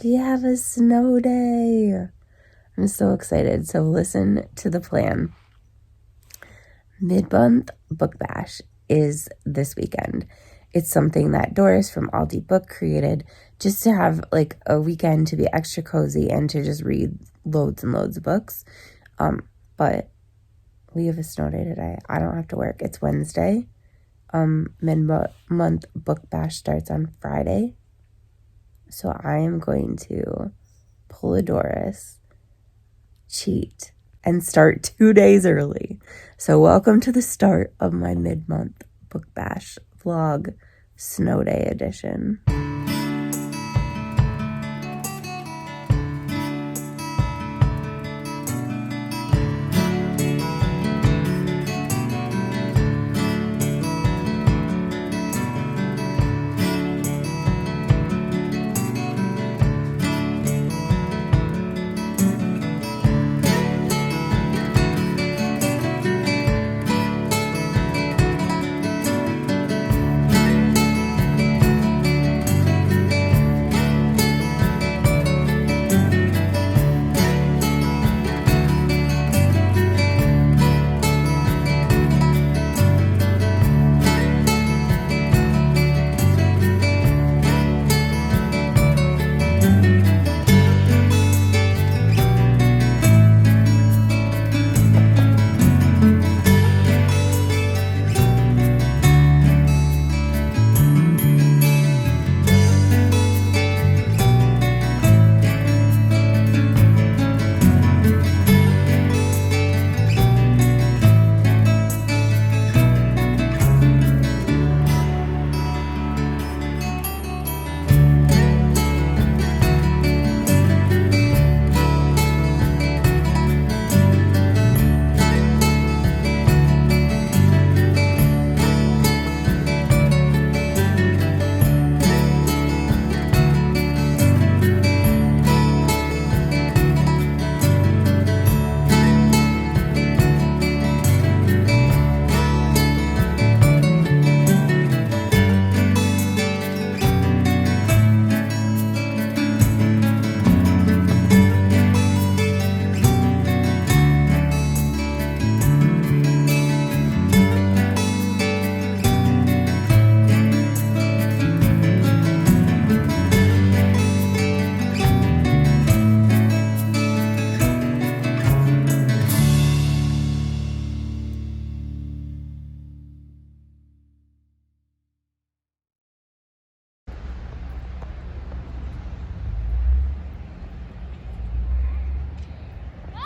We have a snow day. I'm so excited. So listen to the plan. Mid-month book bash is this weekend. It's something that Doris from Aldi Book created just to have like a weekend to be extra cozy and to just read loads and loads of books. But we have a snow day today. I don't have to work. It's Wednesday. Mid-month book bash starts on Friday. So I am going to pull a Doris, cheat, and start 2 days early. So welcome to the start of my mid-month book bash vlog, snow day edition.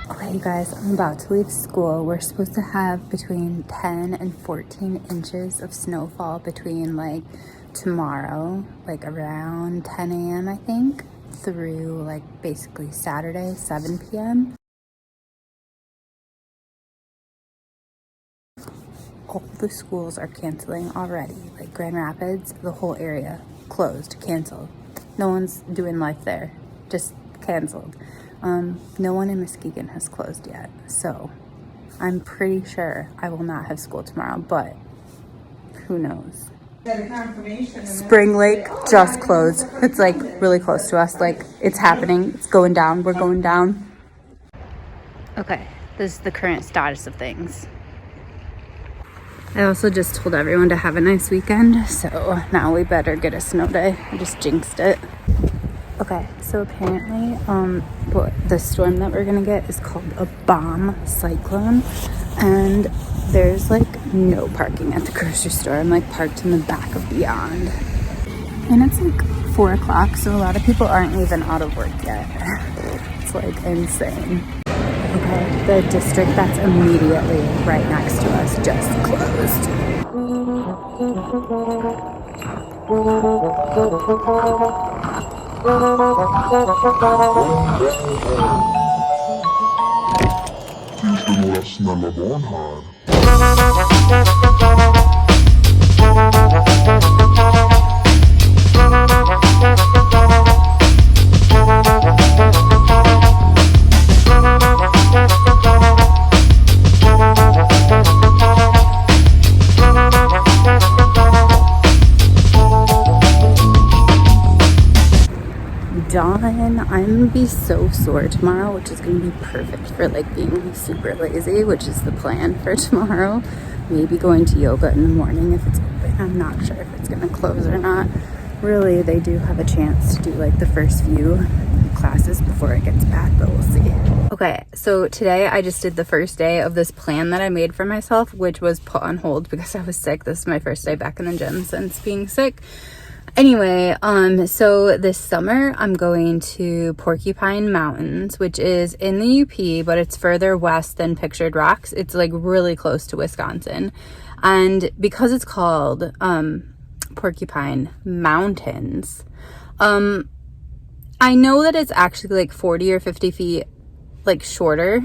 Okay, you guys, I'm about to leave school. We're supposed to have between 10 and 14 inches of snowfall between like tomorrow, like around 10 a.m. I think, through like basically Saturday, 7 p.m. All the schools are canceling already. Like Grand Rapids, the whole area closed, canceled. No one's doing life there, just canceled. No one in Muskegon has closed yet, so I'm pretty sure I will not have school tomorrow, but who knows. Spring Lake just closed. It's like really close to us. Like it's happening. It's going down. We're going down. Okay, this is the current status of things. I also just told everyone to have a nice weekend, so now we better get a snow day. I just jinxed it. Okay, so apparently the storm that we're gonna get is called a bomb cyclone, and there's like no parking at the grocery store. I'm like parked in the back of Beyond, and it's like 4 o'clock, so a lot of people aren't even out of work yet. It's like insane. Okay, the district that's immediately right next to us just closed. Dawn plan. I'm gonna be so sore tomorrow, which is gonna be perfect for like being super lazy, which is the plan for tomorrow. Maybe going to yoga in the morning if it's open. I'm not sure if it's gonna close or not. Really, they do have a chance to do like the first few classes before it gets bad, but we'll see. Okay, so today I just did the first day of this plan that I made for myself, which was put on hold because I was sick. This is my first day back in the gym since being sick. Anyway, so this summer I'm going to Porcupine Mountains, which is in the UP, but it's further west than Pictured Rocks. It's like really close to Wisconsin. And because it's called Porcupine Mountains, I know that it's actually like 40 or 50 feet like shorter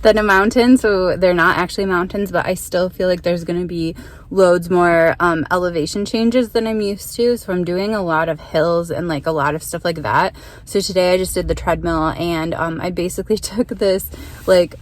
than a mountain, so they're not actually mountains, but I still feel like there's going to be loads more elevation changes than I'm used to, so I'm doing a lot of hills and like a lot of stuff like that. So today I just did the treadmill, and I basically took this like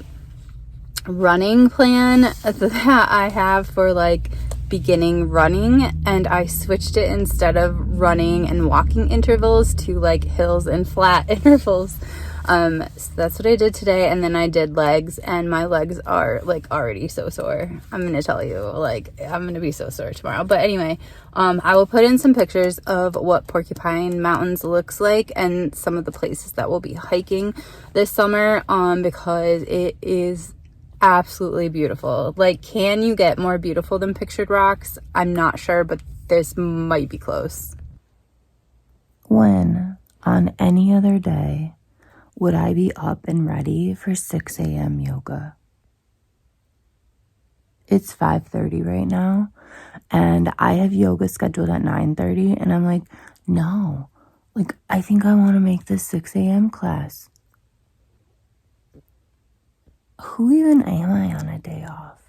running plan that I have for like beginning running, and I switched it, instead of running and walking intervals, to like hills and flat intervals. So that's what I did today. And then I did legs, and my legs are like already so sore. I'm gonna tell you, like, I'm gonna be so sore tomorrow. But anyway, I will put in some pictures of what Porcupine Mountains looks like and some of the places that we'll be hiking this summer, because it is absolutely beautiful. Like, can you get more beautiful than Pictured Rocks? I'm not sure, but this might be close. When on any other day would I be up and ready for 6 a.m. yoga? It's 5:30 right now, and I have yoga scheduled at 9:30, and I'm like, no, like, I think I want to make this 6 a.m. class. Who even am I on a day off?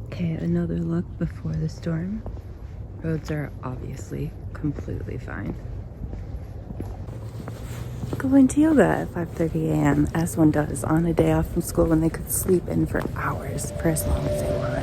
Okay, another look before the storm. Roads are obviously completely fine. Going to yoga at 5:30 a.m. as one does on a day off from school when they could sleep in for hours for as long as they want.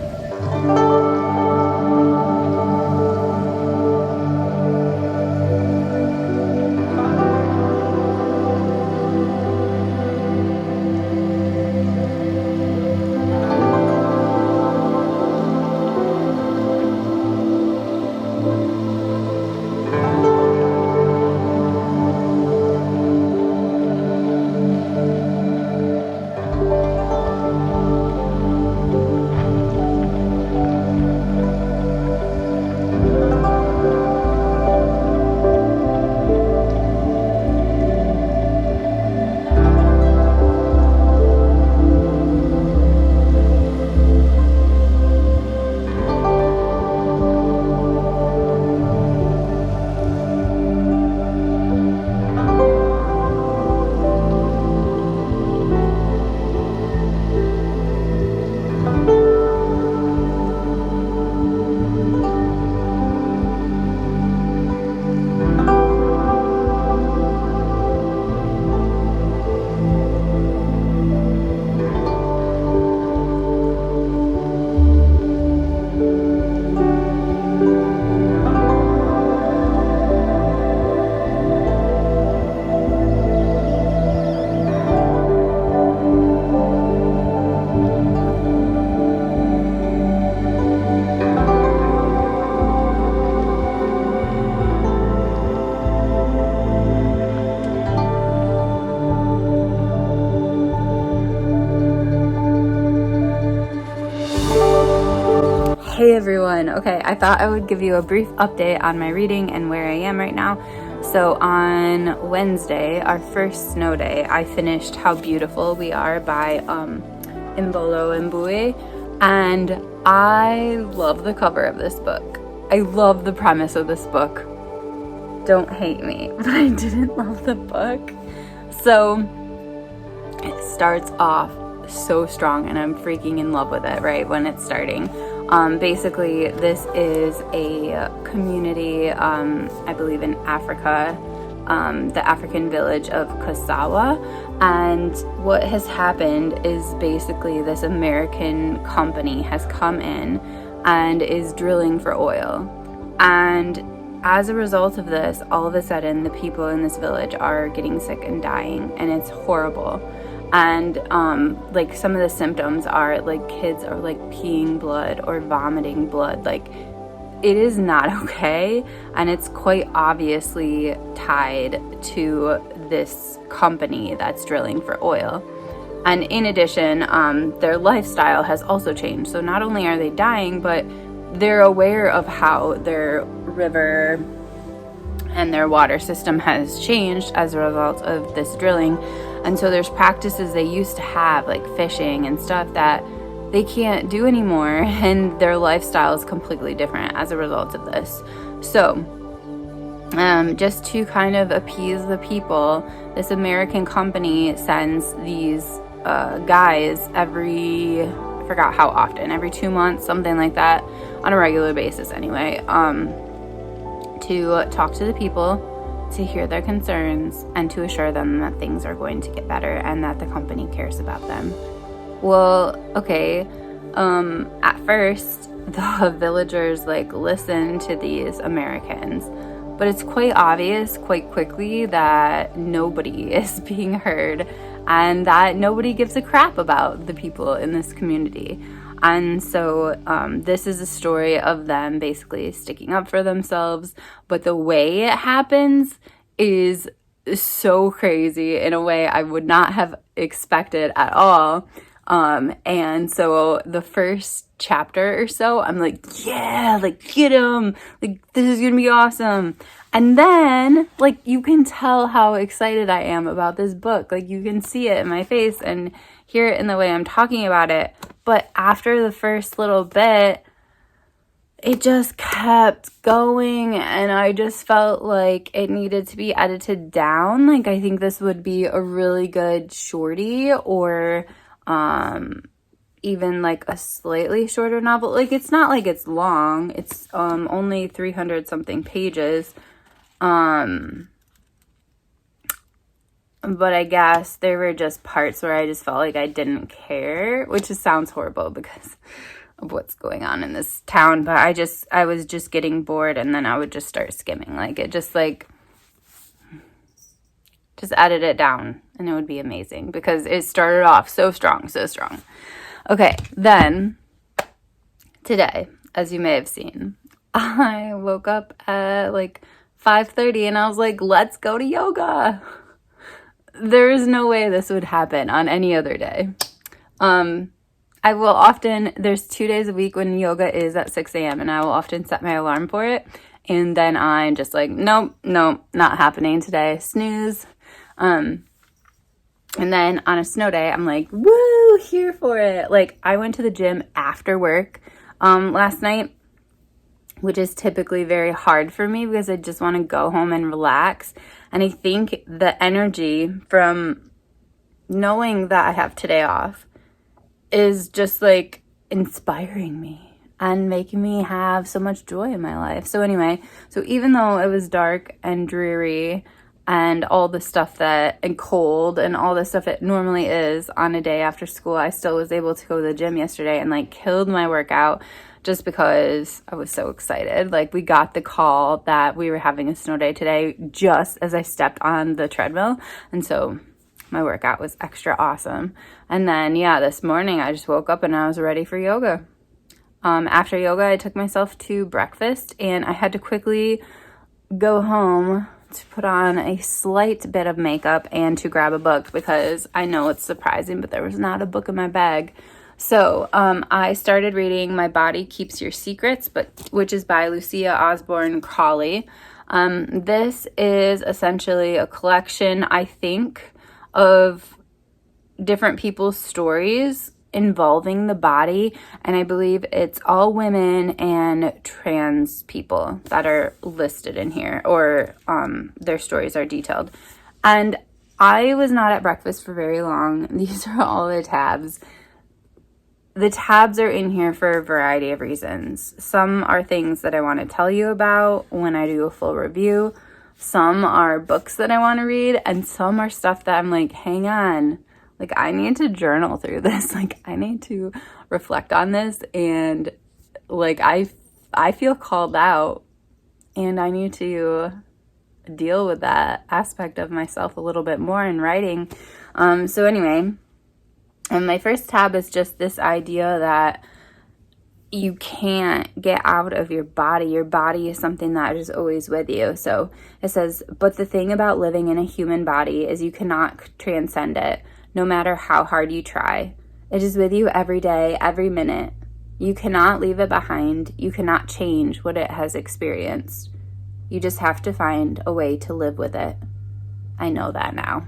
Hey everyone. Okay, I thought I would give you a brief update on my reading and where I am right now. So on Wednesday, our first snow day, I finished How Beautiful We Are by Imbolo Mbue, and I love the cover of this book. I love the premise of this book. Don't hate me, but I didn't love the book. So it starts off so strong, and I'm freaking in love with it right when it's starting. Basically, this is a community, I believe in Africa, the African village of Kasawa. And what has happened is basically this American company has come in and is drilling for oil. And as a result of this, all of a sudden the people in this village are getting sick and dying, and it's horrible. And like some of the symptoms are like kids are like peeing blood or vomiting blood. Like, it is not okay, and it's quite obviously tied to this company that's drilling for oil. And in addition, their lifestyle has also changed. So not only are they dying, but they're aware of how their river and their water system has changed as a result of this drilling. And so there's practices they used to have, like fishing and stuff, that they can't do anymore, and their lifestyle is completely different as a result of this. So just to kind of appease the people, this American company sends these guys every, I forgot how often, every 2 months, something like that, on a regular basis anyway, to talk to the people, to hear their concerns, and to assure them that things are going to get better and that the company cares about them. Well, okay, at first, the villagers, like, listen to these Americans, but it's quite obvious quite quickly that nobody is being heard, and that nobody gives a crap about the people in this community. And so this is a story of them basically sticking up for themselves, but the way it happens is so crazy in a way I would not have expected at all. And so the first chapter or so, I'm like, yeah, like, get him, like, this is gonna be awesome. And then, like, you can tell how excited I am about this book. Like, you can see it in my face and hear it in the way I'm talking about it. But after the first little bit, it just kept going, and I just felt like it needed to be edited down. Like, I think this would be a really good shorty, or even like a slightly shorter novel. Like, it's not like it's long. It's only 300 something pages. But I guess there were just parts where I just felt like I didn't care, which just sounds horrible because of what's going on in this town. But I was just getting bored, and then I would just start skimming. Like, it just just edit it down, and it would be amazing because it started off so strong, so strong. Okay, then today, as you may have seen, I woke up at like 5:30, and I was like, let's go to yoga. There is no way this would happen on any other day. I will often, there's 2 days a week when yoga is at 6 a.m. and I will often set my alarm for it. And then I'm just like, nope, not happening today. Snooze. And then on a snow day, I'm like, woo, here for it. Like, I went to the gym after work last night, which is typically very hard for me because I just want to go home and relax. And I think the energy from knowing that I have today off is just like inspiring me and making me have so much joy in my life. So anyway, so even though it was dark and dreary and all the stuff and cold and all the stuff it normally is on a day after school, I still was able to go to the gym yesterday and like killed my workout just because I was so excited. Like, we got the call that we were having a snow day today just as I stepped on the treadmill. And so my workout was extra awesome. And then, yeah, this morning I just woke up and I was ready for yoga. After yoga, I took myself to breakfast, and I had to quickly go home to put on a slight bit of makeup and to grab a book because I know it's surprising, but there was not a book in my bag. So I started reading My Body Keeps Your Secrets, which is by Lucia Osborne Crawley. This is essentially a collection, I think, of different people's stories involving the body, and I believe it's all women and trans people that are listed in here, or their stories are detailed. And I was not at breakfast for very long. These are all the tabs. The tabs are in here for a variety of reasons. Some are things that I want to tell you about when I do a full review. Some are books that I want to read, and some are stuff that I'm like, hang on, like, I need to journal through this. Like, I need to reflect on this, and like, I feel called out And I need to deal with that aspect of myself a little bit more in writing. So anyway, and my first tab is just this idea that you can't get out of your body. Your body is something that is always with you. So it says, but the thing about living in a human body is you cannot transcend it, no matter how hard you try. It is with you every day, every minute. You cannot leave it behind. You cannot change what it has experienced. You just have to find a way to live with it. I know that now.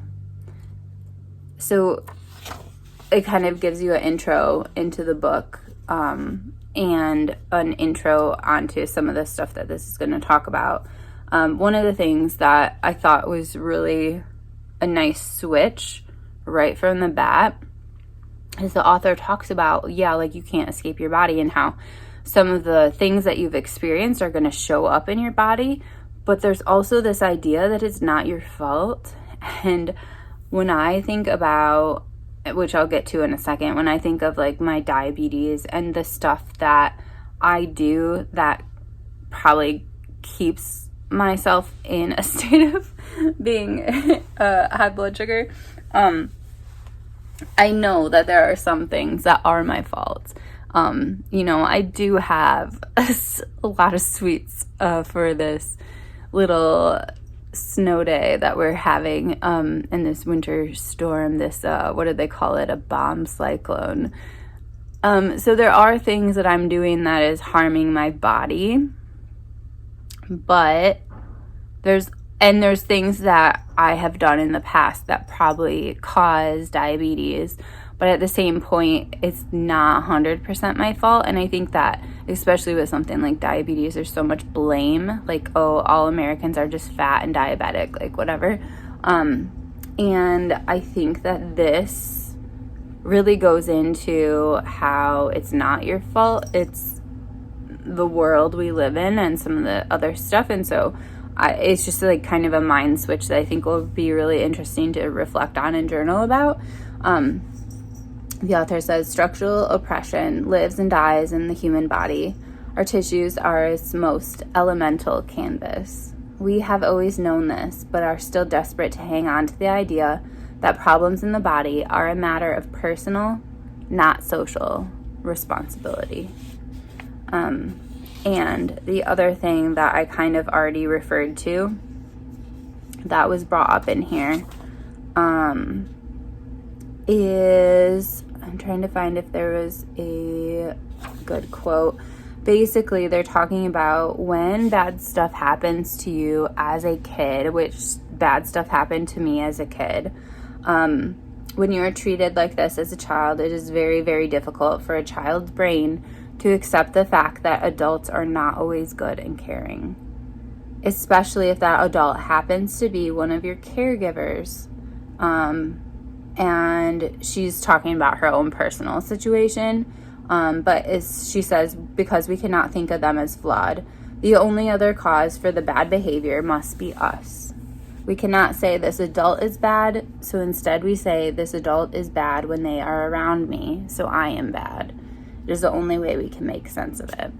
So it kind of gives you an intro into the book, and an intro onto some of the stuff that this is going to talk about. One of the things that I thought was really a nice switch right from the bat is the author talks about, like you can't escape your body, and how some of the things that you've experienced are going to show up in your body, but there's also this idea that it's not your fault. And when I think about, which I'll get to in a second, when I think of like my diabetes and the stuff that I do that probably keeps myself in a state of being high blood sugar, I know that there are some things that are my fault. I do have a lot of sweets for this little snow day that we're having in this winter storm, this what did they call it, a bomb cyclone. So there are things that I'm doing that is harming my body, but there's things that I have done in the past that probably cause diabetes, but at the same point, it's not 100% my fault. And I think that, especially with something like diabetes, there's so much blame, like, oh, all Americans are just fat and diabetic, like whatever. And I think that this really goes into how it's not your fault, it's the world we live in and some of the other stuff. And so it's just like kind of a mind switch that I think will be really interesting to reflect on and journal about. The author says, structural oppression lives and dies in the human body. Our tissues are its most elemental canvas. We have always known this, but are still desperate to hang on to the idea that problems in the body are a matter of personal, not social, responsibility. And the other thing that I kind of already referred to that was brought up in here is, I'm trying to find if there was a good quote. Basically, they're talking about when bad stuff happens to you as a kid, which bad stuff happened to me as a kid. When you are treated like this as a child, it is very, very difficult for a child's brain to accept the fact that adults are not always good and caring, especially if that adult happens to be one of your caregivers. And she's talking about her own personal situation, but she says, because we cannot think of them as flawed, the only other cause for the bad behavior must be us. We cannot say this adult is bad, so instead we say this adult is bad when they are around me, so I am bad. It is the only way we can make sense of it.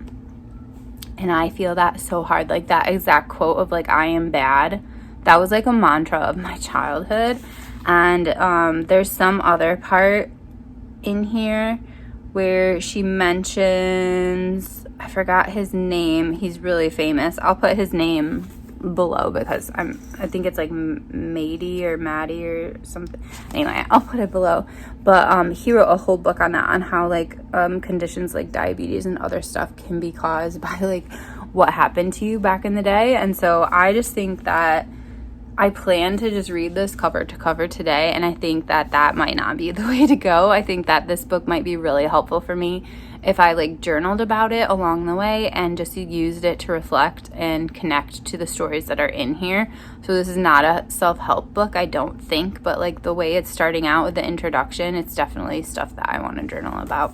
And I feel that so hard, like that exact quote of like, I am bad, that was like a mantra of my childhood. And there's some other part in here where she mentions, I forgot his name, he's really famous. I'll put his name below because I think it's like Maddie or something. Anyway, I'll put it below. But he wrote a whole book on that, on how like conditions like diabetes and other stuff can be caused by like what happened to you back in the day. And so I just think that I plan to just read this cover to cover today, and I think that that might not be the way to go. I think that this book might be really helpful for me if I like journaled about it along the way and just used it to reflect and connect to the stories that are in here. So this is not a self-help book, I don't think, but like the way it's starting out with the introduction, it's definitely stuff that I want to journal about.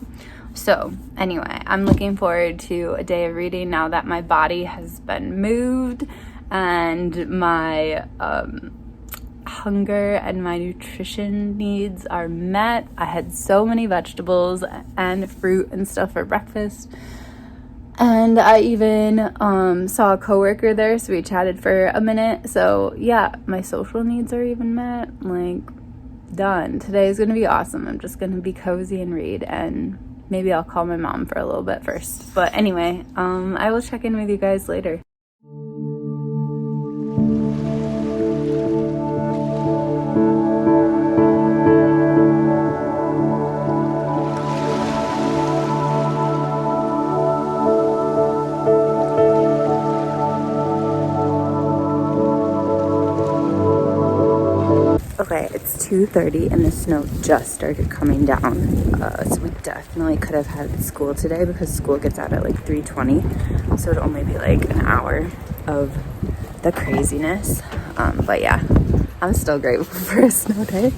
So anyway, I'm looking forward to a day of reading now that my body has been moved and my hunger and my nutrition needs are met. I had so many vegetables and fruit and stuff for breakfast, And I even saw a coworker there, so we chatted for a minute. So yeah, my social needs are even met. Like, done. Today is gonna be awesome. I'm just gonna be cozy and read, and maybe I'll call my mom for a little bit first. But anyway, I will check in with you guys later. Okay, it's 2:30 and the snow just started coming down. So we definitely could have had school today because school gets out at like 3:20. So it'd only be like an hour of the craziness. But yeah, I'm still grateful for a snow day.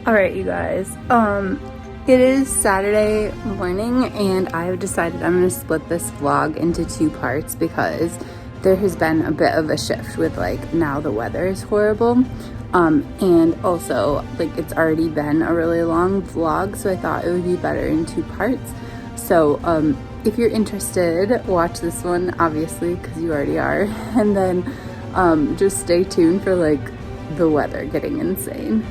All right, you guys, it is Saturday morning and I've decided I'm gonna split this vlog into 2 parts because there has been a bit of a shift with like now the weather is horrible, and also like it's already been a really long vlog, so I thought it would be better in 2 parts. So if you're interested, watch this one obviously because you already are, and then just stay tuned for like the weather getting insane.